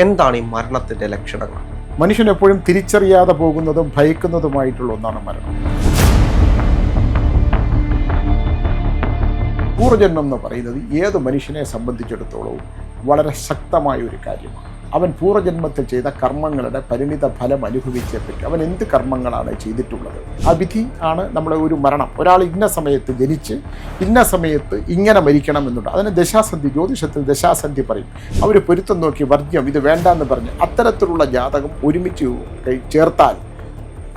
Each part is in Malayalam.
എന്താണ് ഈ മരണത്തിന്റെ ലക്ഷണങ്ങൾ? മനുഷ്യൻ എപ്പോഴും തിരിച്ചറിയാതെ പോകുന്നതും ഭയക്കുന്നതുമായിട്ടുള്ള ഒന്നാണ് മരണം. പൂർവജന്മം എന്ന് പറയുന്നത് ഏത് മനുഷ്യനെ സംബന്ധിച്ചിടത്തോളവും വളരെ ശക്തമായ ഒരു കാര്യമാണ്. അവൻ പൂർവജന്മത്തിൽ ചെയ്ത കർമ്മങ്ങളുടെ പരിണിത ഫലം അനുഭവിച്ചേ പറ്റും. അവൻ എന്ത് കർമ്മങ്ങളാണ് ചെയ്തിട്ടുള്ളത്, ആ വിധി ആണ് നമ്മളെ ഒരു മരണം. ഒരാൾ ഇന്ന സമയത്ത് ജനിച്ച് ഇന്ന സമയത്ത് ഇങ്ങനെ മരിക്കണം എന്നുണ്ട്. അതിന് ദശാസന്ധി, ജ്യോതിഷത്തിൽ ദശാസന്ധി പറയും. അവർ പൊരുത്തം നോക്കി വർജ്യം ഇത് വേണ്ടെന്ന് പറഞ്ഞ് അത്തരത്തിലുള്ള ജാതകം ഒരുമിച്ച് ചേർത്താൽ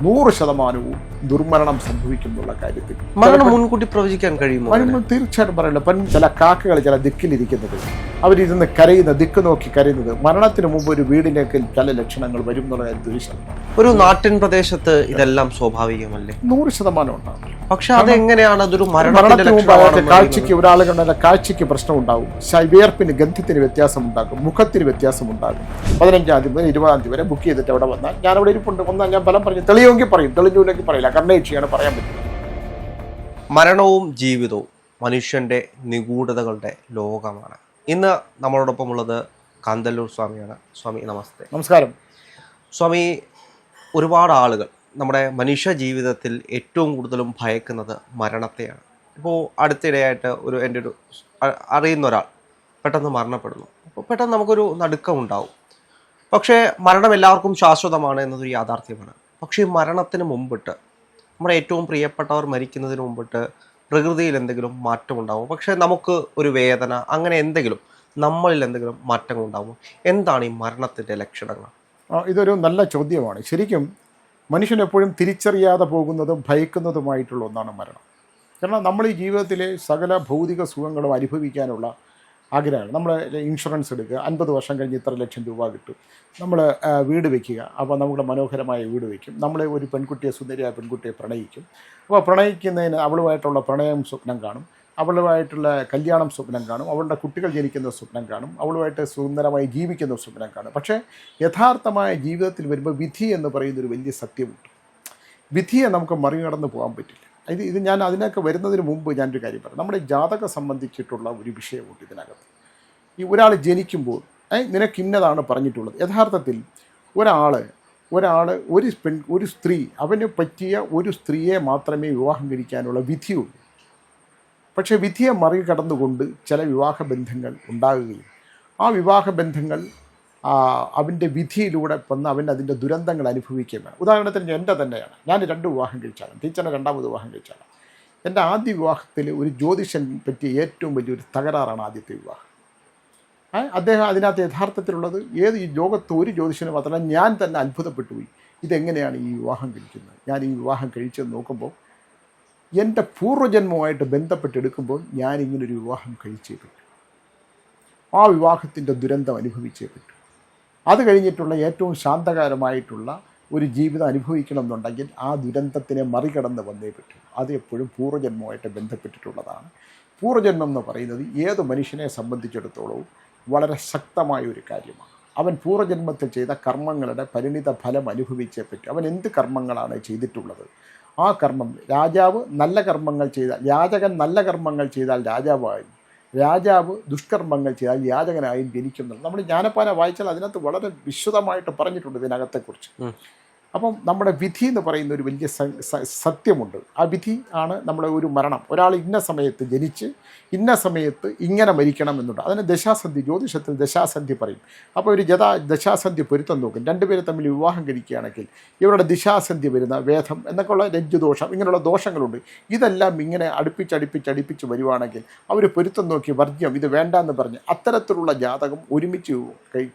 100% ദുർമരണം സംഭവിക്കുന്നുള്ള കാര്യത്തിൽ മരണം മുൻകൂട്ടി പ്രവചിക്കാൻ കഴിയുമോ? തീർച്ചയായിട്ടും പറയല്ലോ. ചില കാക്കകൾ ചില ദിക്കിലിരിക്കുന്നത്, അവരിരുന്ന് കരയുന്ന, ദിക്ക് നോക്കി കരയുന്നത്, മരണത്തിന് മുമ്പ് ഒരു വീടിലേക്ക് ചില ലക്ഷണങ്ങൾ വരും എന്നുള്ള കാര്യം തീർച്ചയായും. ഒരു നാട്ടിൻ പ്രദേശത്ത് ഇതെല്ലാം സ്വാഭാവികമല്ലേ? 100% ഉണ്ടാവും. പക്ഷെ അതെങ്ങനെയാണ് അതൊരു മരണത്തിന് മുമ്പ് കാഴ്ചയ്ക്ക് ഒരാളുകളുടെ കാഴ്ചയ്ക്ക് പ്രശ്നം ഉണ്ടാവും, വിയർപ്പിന് ഗന്ധത്തിന് വ്യത്യാസം ഉണ്ടാകും, മുഖത്തിന് വ്യത്യാസം ഉണ്ടാകും. 15-ാം തീയതി മുതൽ 20-ാം തീയതി വരെ ബുക്ക് ചെയ്തിട്ട് അവിടെ വന്നാൽ ഞാൻ അവിടെ ഇരിപ്പുണ്ട്, വന്നാൽ ഞാൻ ഫലം പറഞ്ഞു തെളിയുമെങ്കിൽ പറയും, തെളിഞ്ഞൂലെങ്കിൽ പറയില്ല. കർണേക്ഷിയാണ് പറയാൻ പറ്റുന്നത്. മരണവും ജീവിതവും മനുഷ്യന്റെ നിഗൂഢതകളുടെ ലോകമാണ്. ഇന്ന് നമ്മളോടൊപ്പം ഉള്ളത് കാന്തല്ലൂർ സ്വാമിയാണ്. സ്വാമി നമസ്തേ. നമസ്കാരം സ്വാമി. ഒരുപാട് ആളുകൾ നമ്മുടെ മനുഷ്യ ജീവിതത്തിൽ ഏറ്റവും കൂടുതലും ഭയക്കുന്നത് മരണത്തെയാണ്. ഇപ്പോൾ അടുത്തിടെയായിട്ട് എൻ്റെ ഒരു അറിയുന്ന ഒരാൾ പെട്ടെന്ന് മരണപ്പെടുന്നു. അപ്പോൾ പെട്ടെന്ന് നമുക്കൊരു നടുക്കം ഉണ്ടാവും. പക്ഷേ മരണം എല്ലാവർക്കും ശാശ്വതമാണ് എന്നതൊരു യാഥാർത്ഥ്യമാണ്. പക്ഷേ മരണത്തിന് മുമ്പിട്ട്, നമ്മുടെ ഏറ്റവും പ്രിയപ്പെട്ടവർ മരിക്കുന്നതിന് മുമ്പിട്ട് പ്രകൃതിയിൽ എന്തെങ്കിലും മാറ്റം ഉണ്ടാകും. പക്ഷേ നമുക്ക് ഒരു വേദന, അങ്ങനെ എന്തെങ്കിലും നമ്മളിൽ എന്തെങ്കിലും മാറ്റങ്ങൾ ഉണ്ടാകും. എന്താണ് ഈ മരണത്തിൻ്റെ ലക്ഷണങ്ങൾ? ഇതൊരു നല്ല ചോദ്യമാണ്. ശരിക്കും മനുഷ്യൻ എപ്പോഴും തിരിച്ചറിയാതെ പോകുന്നതും ഭയക്കുന്നതുമായിട്ടുള്ള ഒന്നാണ് മരണം. കാരണം നമ്മൾ ഈ ജീവിതത്തിലെ സകല ഭൗതിക സുഖങ്ങളും അനുഭവിക്കാനുള്ള ആഗ്രഹമാണ്. നമ്മൾ ഇൻഷുറൻസ് എടുക്കുക, 50 വർഷം കഴിഞ്ഞ് ഇത്ര ലക്ഷം രൂപ കിട്ടും. നമ്മൾ വീട് വയ്ക്കുക, അപ്പോൾ നമ്മുടെ മനോഹരമായ വീട് വയ്ക്കും. നമ്മൾ ഒരു പെൺകുട്ടിയെ, സുന്ദരിയായ പെൺകുട്ടിയെ പ്രണയിക്കും. അപ്പോൾ പ്രണയിക്കുന്നതിന് അവളുമായിട്ടുള്ള പ്രണയം സ്വപ്നം കാണും, അവളുമായിട്ടുള്ള കല്യാണം സ്വപ്നം കാണും, അവളുടെ കുട്ടികൾ ജനിക്കുന്ന സ്വപ്നം കാണും, അവളുമായിട്ട് സുന്ദരമായി ജീവിക്കുന്ന സ്വപ്നം കാണും. പക്ഷേ യഥാർത്ഥമായ ജീവിതത്തിൽ വരുമ്പോൾ വിധി എന്ന് പറയുന്നൊരു വലിയ സത്യമുണ്ട്. വിധിയെ നമുക്ക് മറികടന്ന് പോകാൻ പറ്റില്ല. ഇത് ഞാൻ അതിനൊക്കെ വരുന്നതിന് മുമ്പ് ഞാനൊരു കാര്യം പറയാം. നമ്മുടെ ജാതകം സംബന്ധിച്ചിട്ടുള്ള ഒരു വിഷയമുണ്ട് ഇതിനകത്ത്. ഈ ഒരാൾ ജനിക്കുമ്പോൾ നിനക്ക് ഇന്നതാണ് പറഞ്ഞിട്ടുള്ളത്. യഥാർത്ഥത്തിൽ ഒരു സ്ത്രീ, അവന് പറ്റിയ ഒരു സ്ത്രീയെ മാത്രമേ വിവാഹം കഴിക്കാനുള്ള വിധിയുള്ളൂ. പക്ഷേ വിധിയെ മറികടന്നുകൊണ്ട് ചില വിവാഹബന്ധങ്ങൾ ഉണ്ടാകുകയും ആ വിവാഹബന്ധങ്ങൾ അവൻ്റെ വിധിയിലൂടെ വന്ന് അവൻ അതിൻ്റെ ദുരന്തങ്ങൾ അനുഭവിക്കുകയും വേണം. ഉദാഹരണത്തിന് എൻ്റെ തന്നെയാണ്. ഞാൻ 2 വിവാഹം കഴിച്ചാണ്. ടീച്ചറിനെ 2ാമത് വിവാഹം കഴിച്ചാണ്. എൻ്റെ ആദ്യ വിവാഹത്തിൽ ഒരു ജ്യോതിഷൻ പറ്റിയ ഏറ്റവും വലിയൊരു തകരാറാണ് ആദ്യത്തെ വിവാഹം. അദ്ദേഹം അതിനകത്ത് യഥാർത്ഥത്തിലുള്ളത് ഈ ലോകത്ത് ഒരു ജ്യോതിഷന് മാത്രമല്ല, ഞാൻ തന്നെ അത്ഭുതപ്പെട്ടു പോയി. ഇതെങ്ങനെയാണ് ഈ വിവാഹം കഴിക്കുന്നത്? ഞാൻ ഈ വിവാഹം കഴിച്ചെന്ന് നോക്കുമ്പോൾ എൻ്റെ പൂർവ്വജന്മവുമായിട്ട് ബന്ധപ്പെട്ടെടുക്കുമ്പോൾ ഞാനിങ്ങനൊരു വിവാഹം കഴിച്ചേ പറ്റൂ. ആ വിവാഹത്തിൻ്റെ ദുരന്തം അനുഭവിച്ചേ പറ്റൂ. അത് കഴിഞ്ഞിട്ടുള്ള ഏറ്റവും ശാന്തകരമായിട്ടുള്ള ഒരു ജീവിതം അനുഭവിക്കണം എന്നുണ്ടെങ്കിൽ ആ ദുരന്തത്തിനെ മറികടന്ന് വന്നേ പറ്റൂ. അത് എപ്പോഴും പൂർവ്വജന്മവുമായിട്ട് ബന്ധപ്പെട്ടിട്ടുള്ളതാണ്. പൂർവ്വജന്മം എന്ന് പറയുന്നത് ഏത് മനുഷ്യനെ സംബന്ധിച്ചിടത്തോളവും വളരെ ശക്തമായ ഒരു കാര്യമാണ്. അവൻ പൂർവ്വജന്മത്തിൽ ചെയ്ത കർമ്മങ്ങളുടെ പരിണിത ഫലം അനുഭവിച്ചേ പറ്റും. അവൻ എന്ത് കർമ്മങ്ങളാണ് ചെയ്തിട്ടുള്ളത്, ആ കർമ്മം. രാജാവ് നല്ല കർമ്മങ്ങൾ ചെയ്താൽ, യാചകൻ നല്ല കർമ്മങ്ങൾ ചെയ്താൽ രാജാവായി, രാജാവ് ദുഷ്കർമ്മങ്ങൾ ചെയ്താൽ യാചകനായും ജനിക്കുന്നത്. നമ്മൾ ജ്ഞാനപ്പാന വായിച്ചാൽ അതിനകത്ത് വളരെ വിശദമായിട്ട് പറഞ്ഞിട്ടുണ്ട് ഇതിനകത്തെക്കുറിച്ച്. അപ്പം നമ്മുടെ വിധി എന്ന് പറയുന്ന ഒരു വലിയ സത്യമുണ്ട്. ആ വിധി ആണ് നമ്മുടെ ഒരു മരണം. ഒരാൾ ഇന്ന സമയത്ത് ജനിച്ച് ഇന്ന സമയത്ത് ഇങ്ങനെ മരിക്കണം എന്നുണ്ട്. അതിന് ദശാസന്ധി, ജ്യോതിഷത്തിൽ ദശാസന്ധി പറയും. അപ്പോൾ ഒരു ദശാസന്ധി പൊരുത്തം നോക്കും. 2 പേര് തമ്മിൽ വിവാഹം കഴിക്കുകയാണെങ്കിൽ ഇവരുടെ ദിശാസന്ധി വരുന്ന വേദം എന്നൊക്കെയുള്ള രജ്ജുദോഷം, ഇങ്ങനെയുള്ള ദോഷങ്ങളുണ്ട്. ഇതെല്ലാം ഇങ്ങനെ അടുപ്പിച്ച് വരുവാണെങ്കിൽ അവർ പൊരുത്തം നോക്കി വർജ്യം ഇത് വേണ്ടെന്ന് പറഞ്ഞ് അത്തരത്തിലുള്ള ജാതകം ഒരുമിച്ച്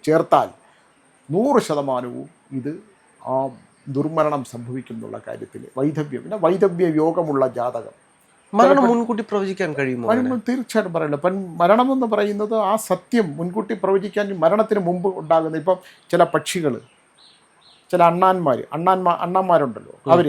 ചേർത്താൽ 100% ഇത് ദുർമരണം സംഭവിക്കുന്നുള്ള കാര്യത്തിൽ വൈധവ്യം, പിന്നെ വൈധവ്യ യോഗമുള്ള ജാതകം. മരണം മുൻകൂട്ടി പ്രവചിക്കാൻ കഴിയുമോ? തീർച്ചയായിട്ടും പറയല്ലോ. മരണം എന്ന് പറയുന്നത് ആ സത്യം മുൻകൂട്ടി പ്രവചിക്കാൻ മരണത്തിന് മുമ്പ് ഉണ്ടാകുന്ന, ഇപ്പം ചില പക്ഷികൾ, ചില അണ്ണാന്മാരുണ്ടല്ലോ, അവർ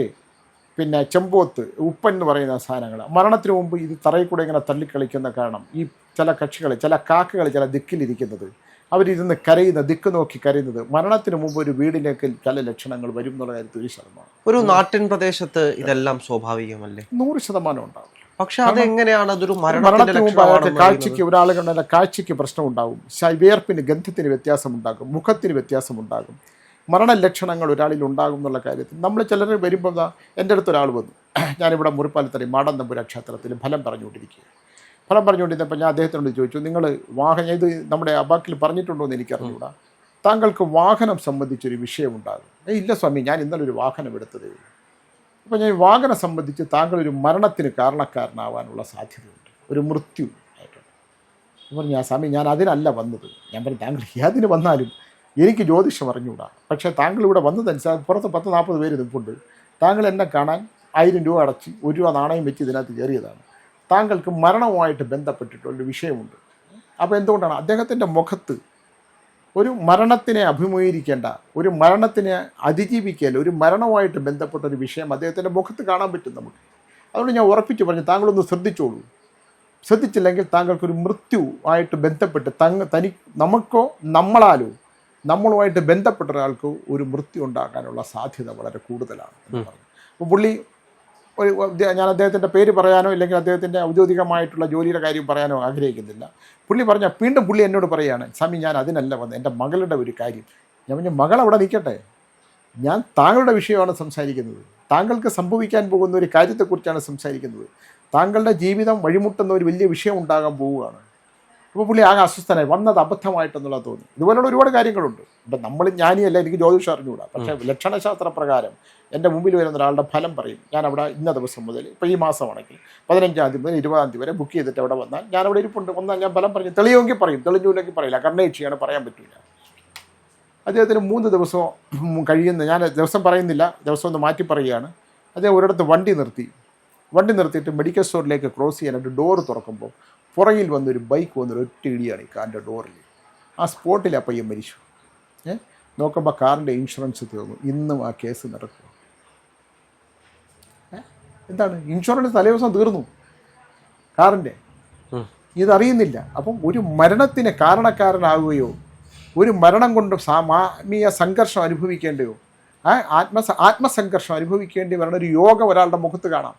പിന്നെ ചെമ്പോത്ത്, ഉപ്പൻ എന്ന് പറയുന്ന സാധനങ്ങൾ മരണത്തിന് മുമ്പ് ഇത് തറയിൽ കൂടെ ഇങ്ങനെ തള്ളിക്കളിക്കുന്ന കാരണം ഈ ചില കക്ഷികൾ, ചില കാക്കകൾ ചില ദിക്കിലിരിക്കുന്നത്, അവരിരുന്ന് കരയുന്ന, ദിക്ക് നോക്കി കരയുന്നത്, മരണത്തിന് മുമ്പ് ഒരു വീടിലേക്ക് ചില ലക്ഷണങ്ങൾ വരും എന്നുള്ള കാര്യം 100%. ഒരു നാട്ടിൻ പ്രദേശത്ത് ഇതെല്ലാം സ്വാഭാവികമല്ലേ? 100% ഉണ്ടാവില്ല. പക്ഷെ അതെങ്ങനെയാണ് അതൊരു മരണത്തിന്റെ മരണത്തിന് മുമ്പ് അയാൾക്ക് ലക്ഷണമാണെന്ന് കാഴ്ചയ്ക്ക് ഒരാളുകളുടെ കാഴ്ചയ്ക്ക് പ്രശ്നം ഉണ്ടാകും, വിയർപ്പിന് ഗന്ധത്തിന് വ്യത്യാസമുണ്ടാകും, മുഖത്തിന് വ്യത്യാസമുണ്ടാകും, മരണലക്ഷണങ്ങൾ ഒരാളിൽ ഉണ്ടാകും എന്നുള്ള കാര്യത്തിൽ നമ്മൾ ചിലർ വരുമ്പോൾ എൻ്റെ അടുത്ത് ഒരാൾ വന്നു. ഞാനിവിടെ മുറിപ്പാലത്തറി മാടൻ തമ്പുരാ ക്ഷേത്രത്തിൽ ഫലം പറഞ്ഞുകൊണ്ടിരിക്കുക. ഫലം പറഞ്ഞുകൊണ്ടിരുന്നപ്പോൾ ഞാൻ അദ്ദേഹത്തിനോട് ചോദിച്ചു, നിങ്ങൾ വാഹനം ഇത് നമ്മുടെ അബാക്കിൽ പറഞ്ഞിട്ടുണ്ടോ എന്ന് എനിക്കറിഞ്ഞൂടാ, താങ്കൾക്ക് വാഹനം സംബന്ധിച്ചൊരു വിഷയമുണ്ടാകും. ഇല്ല സ്വാമി, ഞാൻ ഇന്നലെ ഒരു വാഹനം എടുത്തതേ ഉള്ളൂ. അപ്പോൾ ഞാൻ വാഹനം സംബന്ധിച്ച് താങ്കൾ ഒരു മരണത്തിന് കാരണക്കാരനാവാനുള്ള സാധ്യതയുണ്ട്, ഒരു മൃത്യു ആയിട്ടുണ്ട്. പറഞ്ഞു, ഞാൻ സ്വാമി ഞാൻ അതിനല്ല വന്നത്. ഞാൻ പറഞ്ഞു, താങ്കൾ ഏതിന് വന്നാലും എനിക്ക് ജ്യോതിഷം അറിഞ്ഞുകൂടാ, പക്ഷേ താങ്കൾ ഇവിടെ വന്നതനുസരിച്ച് പുറത്ത് 10-40 പേര് നിൽപ്പുണ്ട്. താങ്കൾ എന്നെ കാണാൻ 1000 രൂപ അടച്ച് 1 രൂപ നാണയം വെച്ച് ഇതിനകത്ത് കയറിയതാണ്. താങ്കൾക്ക് മരണവുമായിട്ട് ബന്ധപ്പെട്ടിട്ടുള്ളൊരു വിഷയമുണ്ട്. അപ്പോൾ എന്തുകൊണ്ടാണ് അദ്ദേഹത്തിൻ്റെ മുഖത്ത് ഒരു മരണത്തിനെ അഭിമുഖീകരിക്കേണ്ട, ഒരു മരണത്തിനെ അതിജീവിക്കേണ്ട, ഒരു മരണവുമായിട്ട് ബന്ധപ്പെട്ട ഒരു വിഷയം അദ്ദേഹത്തിൻ്റെ മുഖത്ത് കാണാൻ പറ്റും നമുക്ക്. അതുകൊണ്ട് ഞാൻ ഉറപ്പിച്ച് പറഞ്ഞു, താങ്കളൊന്ന് ശ്രദ്ധിച്ചോളൂ. ശ്രദ്ധിച്ചില്ലെങ്കിൽ താങ്കൾക്കൊരു മൃത്യു ആയിട്ട് ബന്ധപ്പെട്ട് നമുക്കോ നമ്മളാലോ നമ്മളുമായിട്ട് ബന്ധപ്പെട്ട ഒരാൾക്ക് ഒരു മൃത്യു ഉണ്ടാകാനുള്ള സാധ്യത വളരെ കൂടുതലാണ് എന്ന് പറഞ്ഞു. അപ്പോൾ പുള്ളി ഞാൻ അദ്ദേഹത്തിൻ്റെ പേര് പറയാനോ ഇല്ലെങ്കിൽ അദ്ദേഹത്തിൻ്റെ ഔദ്യോഗികമായിട്ടുള്ള ജോലിയുടെ കാര്യം പറയാനോ ആഗ്രഹിക്കുന്നില്ല. പുള്ളി വീണ്ടും പുള്ളി എന്നോട് പറയുകയാണ്, സ്വാമി ഞാൻ അതിനല്ല വന്നത്, എൻ്റെ മകളുടെ ഒരു കാര്യം. ഞാൻ പറഞ്ഞു, മകൾ അവിടെ നിൽക്കട്ടെ, ഞാൻ താങ്കളുടെ വിഷയമാണ് സംസാരിക്കുന്നത്. താങ്കൾക്ക് സംഭവിക്കാൻ പോകുന്ന ഒരു കാര്യത്തെക്കുറിച്ചാണ് സംസാരിക്കുന്നത്. താങ്കളുടെ ജീവിതം വഴിമുട്ടുന്ന ഒരു വലിയ വിഷയം ഉണ്ടാകാൻ പോവുകയാണ്. അപ്പോൾ പുള്ളി ആകെ അസ്വസ്ഥനായി, വന്നത് അബദ്ധമായിട്ടെന്നുള്ളത് തോന്നി. ഇതുപോലുള്ള ഒരുപാട് കാര്യങ്ങളുണ്ട്. ഇപ്പം ഞാനിയല്ല, എനിക്ക് ജ്യോതിഷം അറിഞ്ഞുകൂടാ, പക്ഷേ ലക്ഷണശാസ്ത്ര പ്രകാരം എൻ്റെ മുമ്പിൽ വരുന്ന ഒരാളുടെ ഫലം പറയും. ഞാനവിടെ ഇന്ന ദിവസം മുതൽ, ഇപ്പോൾ ഈ മാസമാണെങ്കിൽ 15-ാം തീയതി മുതൽ 20-ാം തീയതി വരെ ബുക്ക് ചെയ്തിട്ട് അവിടെ വന്നാൽ ഞാനവിടെ ഇരിപ്പുണ്ട്. വന്നാൽ ഞാൻ ഫലം പറഞ്ഞു, തെളിയുമെങ്കിൽ പറയും, തെളിഞ്ഞില്ലെങ്കിൽ പറയില്ല. കണ്ണേക്ഷിയാണ്, പറയാൻ പറ്റില്ല. അദ്ദേഹത്തിന് 3 ദിവസം കഴിയുന്ന, ഞാൻ ദിവസം പറയുന്നില്ല, ദിവസം ഒന്ന് മാറ്റി പറയുകയാണ്. അദ്ദേഹം ഒരിടത്ത് വണ്ടി നിർത്തിയിട്ട് മെഡിക്കൽ സ്റ്റോറിലേക്ക് ക്രോസ് ചെയ്യാനായിട്ട് ഡോറ് തുറക്കുമ്പോൾ പുറകിൽ വന്നൊരു ബൈക്ക് വന്നൊരു ഒറ്റ ഇടിയാണ് ഈ കാറിൻ്റെ ഡോറിൽ. ആ സ്പോട്ടിൽ ആ പയ്യൻ മരിച്ചു. നോക്കുമ്പോൾ കാറിൻ്റെ ഇൻഷുറൻസ് തീർന്നു. ഇന്നും ആ കേസ് നടക്കുക. എന്താണ്, ഇൻഷുറൻസ് തലേദിവസം തീർന്നു കാറിൻ്റെ, ഇതറിയുന്നില്ല. അപ്പം ഒരു മരണത്തിന് കാരണക്കാരനാകുകയോ ഒരു മരണം കൊണ്ട് ആത്മീയ സംഘർഷം അനുഭവിക്കേണ്ടയോ ആത്മസംഘർഷം അനുഭവിക്കേണ്ടി വരുന്ന ഒരു യോഗം ഒരാളുടെ മുഖത്ത് കാണാം.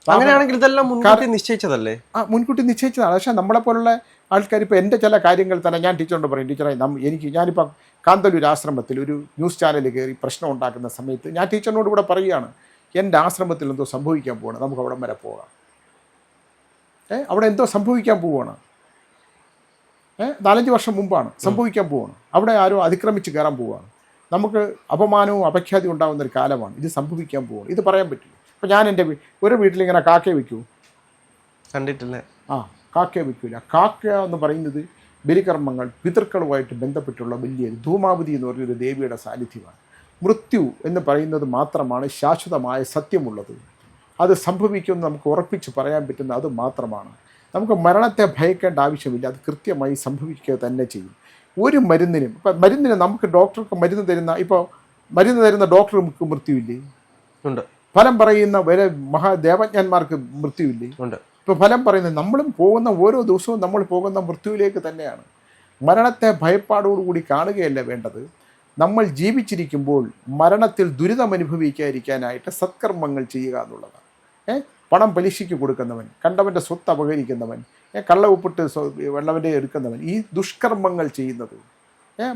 അങ്ങനെയാണെങ്കിൽ ഇതെല്ലാം മുൻകൂട്ടി നിശ്ചയിച്ചതല്ലേ? മുൻകൂട്ടി നിശ്ചയിച്ചതാണ്. പക്ഷേ നമ്മളെപ്പോലുള്ള ആൾക്കാർ ഇപ്പോൾ എൻ്റെ ചില കാര്യങ്ങൾ തന്നെ ഞാൻ ടീച്ചറോട് പറയും, ടീച്ചറെ ഞാനിപ്പോൾ കാന്തല്ലൂർ ആശ്രമത്തിൽ ഒരു ന്യൂസ് ചാനലിൽ കയറി പ്രശ്നം ഉണ്ടാക്കുന്ന സമയത്ത് ഞാൻ ടീച്ചറിനോട് കൂടെ പറയുകയാണ്, എൻ്റെ ആശ്രമത്തിൽ എന്തോ സംഭവിക്കാൻ പോവാണ്, നമുക്ക് അവിടം വരെ പോകാം. അവിടെ എന്തോ സംഭവിക്കാൻ പോവുകയാണ്. 4-5 വർഷം മുമ്പാണ് സംഭവിക്കാൻ പോവുകയാണ്. അവിടെ ആരോ അതിക്രമിച്ച് കയറാൻ പോവുകയാണ്. നമുക്ക് അപമാനവും അപഖ്യാതി ഉണ്ടാകുന്ന ഒരു കാലമാണ്. ഇത് സംഭവിക്കാൻ പോവുകയാണ്. ഇത് പറയാൻ പറ്റില്ല. അപ്പോൾ ഞാൻ എൻ്റെ ഒരു വീട്ടിലിങ്ങനെ കാക്കയെ വയ്ക്കൂ, കണ്ടിട്ടില്ലേ? കാക്കയെ വയ്ക്കില്ല. കാക്ക എന്ന് പറയുന്നത് ബലികർമ്മങ്ങൾ, പിതൃക്കളുമായിട്ട് ബന്ധപ്പെട്ടുള്ള വലിയ ധൂമാവതി എന്ന് പറയുന്നൊരു ദേവിയുടെ സാന്നിധ്യമാണ്. മൃത്യു എന്ന് പറയുന്നത് മാത്രമാണ് ശാശ്വതമായ സത്യമുള്ളത്. അത് സംഭവിക്കുമെന്ന് നമുക്ക് ഉറപ്പിച്ച് പറയാൻ പറ്റുന്ന അത് മാത്രമാണ്. നമുക്ക് മരണത്തെ ഭയക്കേണ്ട ആവശ്യമില്ല, അത് കൃത്യമായി സംഭവിക്കുക തന്നെ ചെയ്യും. ഒരു മരുന്നിനും മരുന്നിന് നമുക്ക് ഡോക്ടർക്ക് മരുന്ന് തരുന്ന ഡോക്ടർക്ക് മൃത്യുവില്ലേ? ഉണ്ട്. ഫലം പറയുന്ന വരെ മഹാദേവജ്ഞന്മാർക്ക് മൃത്യുവില്ലേ? ഉണ്ട്. ഇപ്പോൾ ഫലം പറയുന്നത് നമ്മളും പോകുന്ന ഓരോ ദിവസവും നമ്മൾ പോകുന്ന മൃത്യുവിലേക്ക് തന്നെയാണ്. മരണത്തെ ഭയപ്പാടോടുകൂടി കാണുകയല്ല വേണ്ടത്. നമ്മൾ ജീവിച്ചിരിക്കുമ്പോൾ മരണത്തിൽ ദുരിതമനുഭവിക്കാതിരിക്കാനായിട്ട് സത്കർമ്മങ്ങൾ ചെയ്യുക എന്നുള്ളതാണ്. പണം പലിശയ്ക്ക് കൊടുക്കുന്നവൻ, കണ്ടവൻ്റെ സ്വത്ത് അപഹരിക്കുന്നവൻ, കള്ള ഉപ്പിട്ട് വെള്ളവൻ്റെ എടുക്കുന്നവൻ, ഈ ദുഷ്കർമ്മങ്ങൾ ചെയ്യുന്നത്,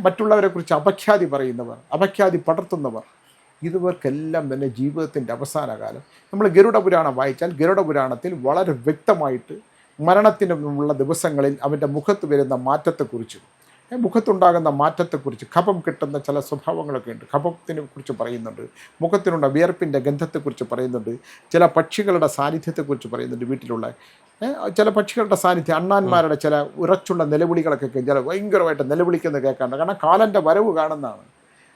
മറ്റുള്ളവരെക്കുറിച്ച് അപഖ്യാതി പറയുന്നവർ, അപഖ്യാതി പടർത്തുന്നവർ, ഇതുവർക്കെല്ലാം തന്നെ ജീവിതത്തിൻ്റെ അവസാന കാലം നമ്മൾ ഗരുഡപുരാണം വായിച്ചാൽ ഗരുഡപുരാണത്തിൽ വളരെ വ്യക്തമായിട്ട് മരണത്തിനുള്ള ദിവസങ്ങളിൽ അവൻ്റെ മുഖത്ത് വരുന്ന മാറ്റത്തെക്കുറിച്ചും മുഖത്തുണ്ടാകുന്ന മാറ്റത്തെക്കുറിച്ച്, കഫം കിട്ടുന്ന ചില സ്വഭാവങ്ങളൊക്കെ ഉണ്ട്, കഫത്തിനെ കുറിച്ച് പറയുന്നുണ്ട്, മുഖത്തിനുള്ള വിയർപ്പിൻ്റെ ഗന്ധത്തെക്കുറിച്ച് പറയുന്നുണ്ട്, ചില പക്ഷികളുടെ സാന്നിധ്യത്തെക്കുറിച്ച് പറയുന്നുണ്ട്. വീട്ടിലുള്ള ചില പക്ഷികളുടെ സാന്നിധ്യം, അണ്ണാന്മാരുടെ ചില ഉറച്ചുള്ള നിലവിളികളൊക്കെ ചില ഭയങ്കരമായിട്ട് നിലവിളിക്കുന്നത് കേൾക്കാറുണ്ട്. കാരണം കാലൻ്റെ വരവ് കാണുന്നതാണ്.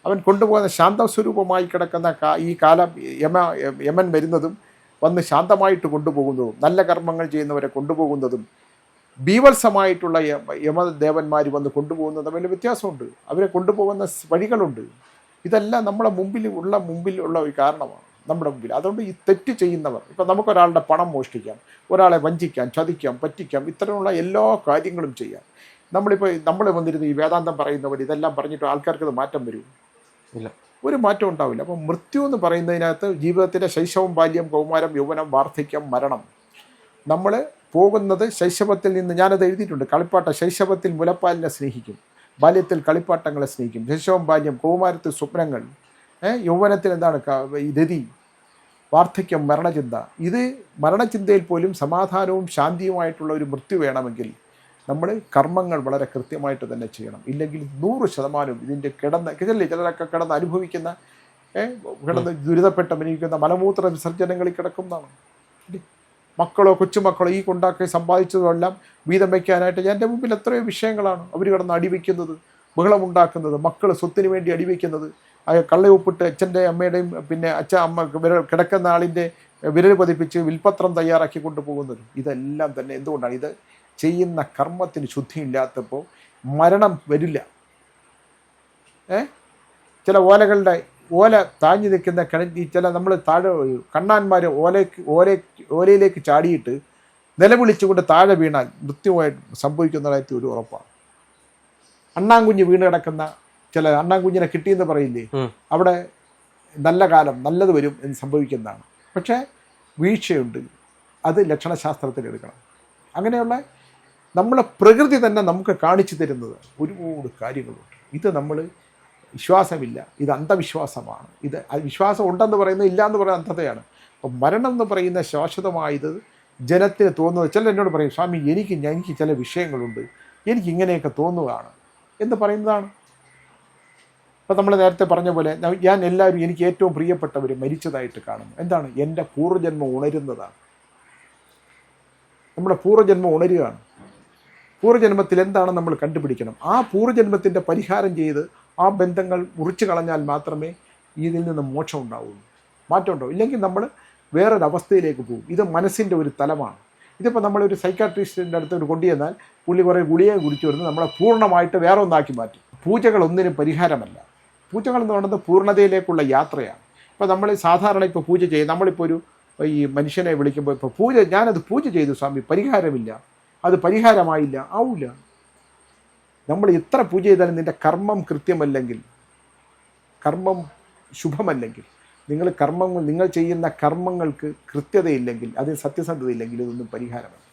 അവൻ കൊണ്ടുപോകുന്ന ശാന്തസ്വരൂപമായി കിടക്കുന്ന ഈ കാലം യമൻ വരുന്നതും വന്ന് ശാന്തമായിട്ട് കൊണ്ടുപോകുന്നതും നല്ല കർമ്മങ്ങൾ ചെയ്യുന്നവരെ കൊണ്ടുപോകുന്നതും ബീവത്സമായിട്ടുള്ള യമദേവന്മാർ വന്ന് കൊണ്ടുപോകുന്നത് തമ്മിൽ വ്യത്യാസമുണ്ട്. അവരെ കൊണ്ടുപോകുന്ന വഴികളുണ്ട്. ഇതെല്ലാം നമ്മളെ മുമ്പിൽ ഉള്ള ഒരു കാരണമാണ് നമ്മുടെ മുമ്പിൽ. അതുകൊണ്ട് ഈ തെറ്റ് ചെയ്യുന്നവർ, ഇപ്പം നമുക്കൊരാളുടെ പണം മോഷ്ടിക്കാം, ഒരാളെ വഞ്ചിക്കാം, ചതിക്കാം, പറ്റിക്കാം, ഇത്തരമുള്ള എല്ലാ കാര്യങ്ങളും ചെയ്യാം. നമ്മൾ വന്നിരുന്ന ഈ വേദാന്തം പറയുന്നവർ ഇതെല്ലാം പറഞ്ഞിട്ട് ആൾക്കാർക്ക് അത് മാറ്റം വരും? ഇല്ല. ഒരു മാറ്റം ഉണ്ടാവില്ല. അപ്പം മൃത്യു എന്ന് പറയുന്നതിനകത്ത് ജീവിതത്തിൻ്റെ ശൈശവം, ബാല്യം, കൗമാരം, യൗവനം, വാർദ്ധക്യം, മരണം. നമ്മൾ പോകുന്നത് ശൈശവത്തിൽ നിന്ന്, ഞാനത് എഴുതിയിട്ടുണ്ട്, ശൈശവത്തിൽ മുലപ്പാലിനെ സ്നേഹിക്കും, ബാല്യത്തിൽ കളിപ്പാട്ടങ്ങളെ സ്നേഹിക്കും, ശൈശവം, ബാല്യം, കൗമാരത്തിൽ സ്വപ്നങ്ങൾ, യൗവനത്തിൽ എന്താണ് രതി, വാർദ്ധക്യം, മരണചിന്ത. ഇത് മരണചിന്തയിൽ പോലും സമാധാനവും ശാന്തിയുമായിട്ടുള്ള ഒരു മൃത്യു വേണമെങ്കിൽ നമ്മൾ കർമ്മങ്ങൾ വളരെ കൃത്യമായിട്ട് തന്നെ ചെയ്യണം. ഇല്ലെങ്കിൽ 100% ഇതിൻ്റെ ചിലരൊക്കെ കിടന്ന് അനുഭവിക്കുന്ന, കിടന്ന് ദുരിതപ്പെട്ട് അഭിനയിക്കുന്ന മലമൂത്ര വിസർജനങ്ങളിൽ കിടക്കുന്നതാണ്. മക്കളോ കൊച്ചുമക്കളോ ഈ കൊണ്ടാക്കി സമ്പാദിച്ചതെല്ലാം വീതം വയ്ക്കാനായിട്ട് എൻ്റെ മുമ്പിൽ എത്രയോ വിഷയങ്ങളാണ്. അവർ കിടന്ന് അടിവയ്ക്കുന്നത്, ബഹളമുണ്ടാക്കുന്നത്, മക്കൾ സ്വത്തിന് വേണ്ടി അടിവയ്ക്കുന്നത്, കള്ളയൊപ്പിട്ട് അച്ഛൻ്റെ അമ്മയുടെയും പിന്നെ അമ്മ കിടക്കുന്ന ആളിൻ്റെ വിരൽ പതിപ്പിച്ച് വിൽപത്രം തയ്യാറാക്കി കൊണ്ടുപോകുന്നത്. ഇതെല്ലാം തന്നെ എന്തുകൊണ്ടാണ്? ഇത് ചെയ്യുന്ന കർമ്മത്തിന് ശുദ്ധിയില്ലാത്തപ്പോൾ മരണം വരില്ല. ചില ഓല താങ്ങി നിൽക്കുന്ന ചില നമ്മൾ താഴെ കണ്ണാന്മാർ ഓലയിലേക്ക് ചാടിയിട്ട് നിലവിളിച്ചുകൊണ്ട് താഴെ വീണാൽ മൃത്യുവായിട്ട് സംഭവിക്കുന്നതായിട്ട് ഒരു ഉറപ്പാണ്. അണ്ണാൻകുഞ്ഞ് വീണ് കിടക്കുന്ന ചില അണ്ണാൻകുഞ്ഞിനെ കിട്ടിയെന്ന് പറയില്ലേ, അവിടെ നല്ല കാലം നല്ലത് വരും എന്ന് സംഭവിക്കുന്നതാണ്. പക്ഷേ വീഴ്ചയുണ്ട്, അത് ലക്ഷണശാസ്ത്രത്തിൽ എടുക്കണം. അങ്ങനെയുള്ള നമ്മളെ പ്രകൃതി തന്നെ നമുക്ക് കാണിച്ചു തരുന്നത് ഒരുപാട് കാര്യങ്ങളുണ്ട്. ഇത് നമ്മൾ വിശ്വാസമില്ല, ഇത് അന്ധവിശ്വാസമാണ്. ഇത് വിശ്വാസം ഉണ്ടെന്ന് പറയുന്നത് ഇല്ല എന്ന് പറയുന്ന അന്ധതയാണ്. അപ്പം മരണം എന്ന് പറയുന്ന ശാശ്വതമായത് ജനത്തിന് തോന്നുന്നത്, ചിലർ എന്നോട് പറയും, സ്വാമി എനിക്ക് ചില വിഷയങ്ങളുണ്ട്, എനിക്കിങ്ങനെയൊക്കെ തോന്നുകയാണ് എന്ന് പറയുന്നതാണ്. അപ്പോൾ നമ്മൾ നേരത്തെ പറഞ്ഞ പോലെ ഞാൻ എല്ലാവരും എനിക്ക് ഏറ്റവും പ്രിയപ്പെട്ടവർ മരിച്ചതായിട്ട് കാണുന്നു. എന്താണ്? എൻ്റെ പൂർവ്വജന്മം ഉണരുന്നതാണ്. നമ്മുടെ പൂർവ്വജന്മം ഉണരുകയാണ്. പൂർവ്വജന്മത്തിൽ എന്താണ് നമ്മൾ കണ്ടുപിടിക്കണം. ആ പൂർവ്വജന്മത്തിൻ്റെ പരിഹാരം ചെയ്ത് ആ ബന്ധങ്ങൾ മുറിച്ചു കളഞ്ഞാൽ മാത്രമേ ഇതിൽ നിന്ന് മോക്ഷം ഉണ്ടാവുള്ളൂ, മാറ്റം ഉണ്ടാവും. ഇല്ലെങ്കിൽ നമ്മൾ വേറൊരവസ്ഥയിലേക്ക് പോകും. ഇത് മനസ്സിൻ്റെ ഒരു തലമാണ്. ഇതിപ്പോൾ നമ്മളൊരു സൈക്കാട്രിസ്റ്റിൻ്റെ അടുത്ത് ഒരു കൊണ്ടുചെന്നാൽ പുള്ളി കുറേ ഗുളിക കുടിച്ചു വരുന്നത് നമ്മളെ പൂർണ്ണമായിട്ട് വേറെ ഒന്നാക്കി മാറ്റും. പൂജകളൊന്നിനും പരിഹാരമല്ല. പൂജകൾ എന്ന് പറയുന്നത് പൂർണ്ണതയിലേക്കുള്ള യാത്രയാണ്. ഇപ്പോൾ നമ്മൾ സാധാരണ ഇപ്പോൾ പൂജ ചെയ്യും, നമ്മളിപ്പോൾ ഈ മനുഷ്യനെ വിളിക്കുമ്പോൾ ഇപ്പോൾ ഞാനത് പൂജ ചെയ്തു സ്വാമി, പരിഹാരമില്ല, അത് പരിഹാരമായില്ല, ആവില്ല. നമ്മൾ എത്ര പൂജ ചെയ്താലും നിൻ്റെ കർമ്മം കൃത്യമല്ലെങ്കിൽ, കർമ്മം ശുഭമല്ലെങ്കിൽ, നിങ്ങൾ ചെയ്യുന്ന കർമ്മങ്ങൾക്ക് കൃത്യതയില്ലെങ്കിൽ, അതിന് സത്യസന്ധതയില്ലെങ്കിൽ ഇതൊന്നും പരിഹാരമല്ല.